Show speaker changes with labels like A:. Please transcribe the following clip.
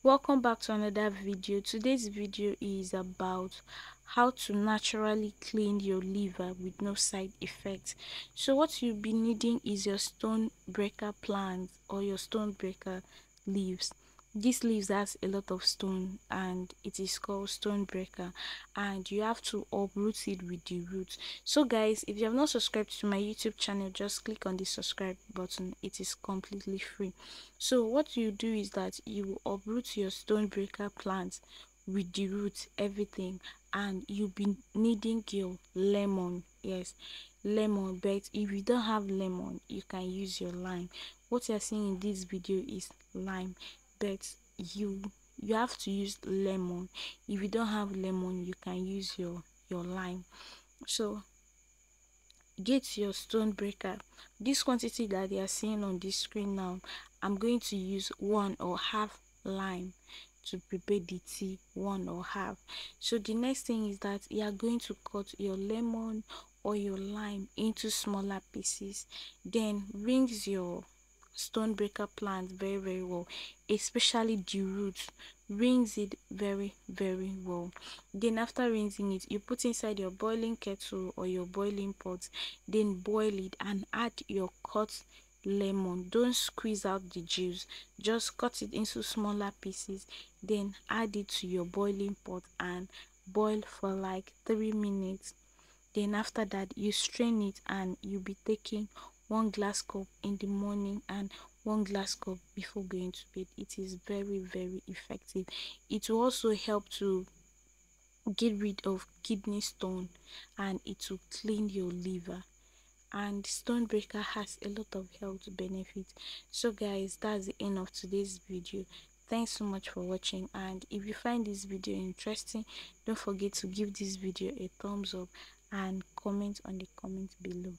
A: Welcome back to another video. Today's video is about how to naturally clean your liver with no side effects. So what you'll be needing is your stone breaker plant or your stone breaker leaves. This leaves has a lot of stone and it is called stone breaker, and you have to uproot it with the roots. So guys, if you have not subscribed to my YouTube channel, just click on the subscribe button. It is completely free. So what you do is that you uproot your stone breaker plant with the roots, everything, and you'll be needing your lemon. Yes, lemon. But if you don't have lemon, you can use your lime. What you're seeing in this video is lime, but you have to use lemon. If you don't have lemon, you can use your lime. So get your stone breaker. This quantity that you are seeing on this screen now, I'm going to use one or half lime to prepare the tea, one or half. So the next thing is that you are going to cut your lemon or your lime into smaller pieces, then rinse your stone breaker plant very well, especially the roots. Rinse it very well. Then after rinsing it, you put inside your boiling kettle or your boiling pot, then boil it and add your cut lemon. Don't squeeze out the juice, just cut it into smaller pieces, then add it to your boiling pot and boil for like 3 minutes. Then after that, you strain it and you'll be taking 1 glass cup in the morning and 1 glass cup before going to bed. It is very effective. It will also help to get rid of kidney stone, and it will clean your liver. And stone breaker has a lot of health benefits. So guys, that's the end of today's video. Thanks so much for watching, and if you find this video interesting, don't forget to give this video a thumbs up and comment on the comment below.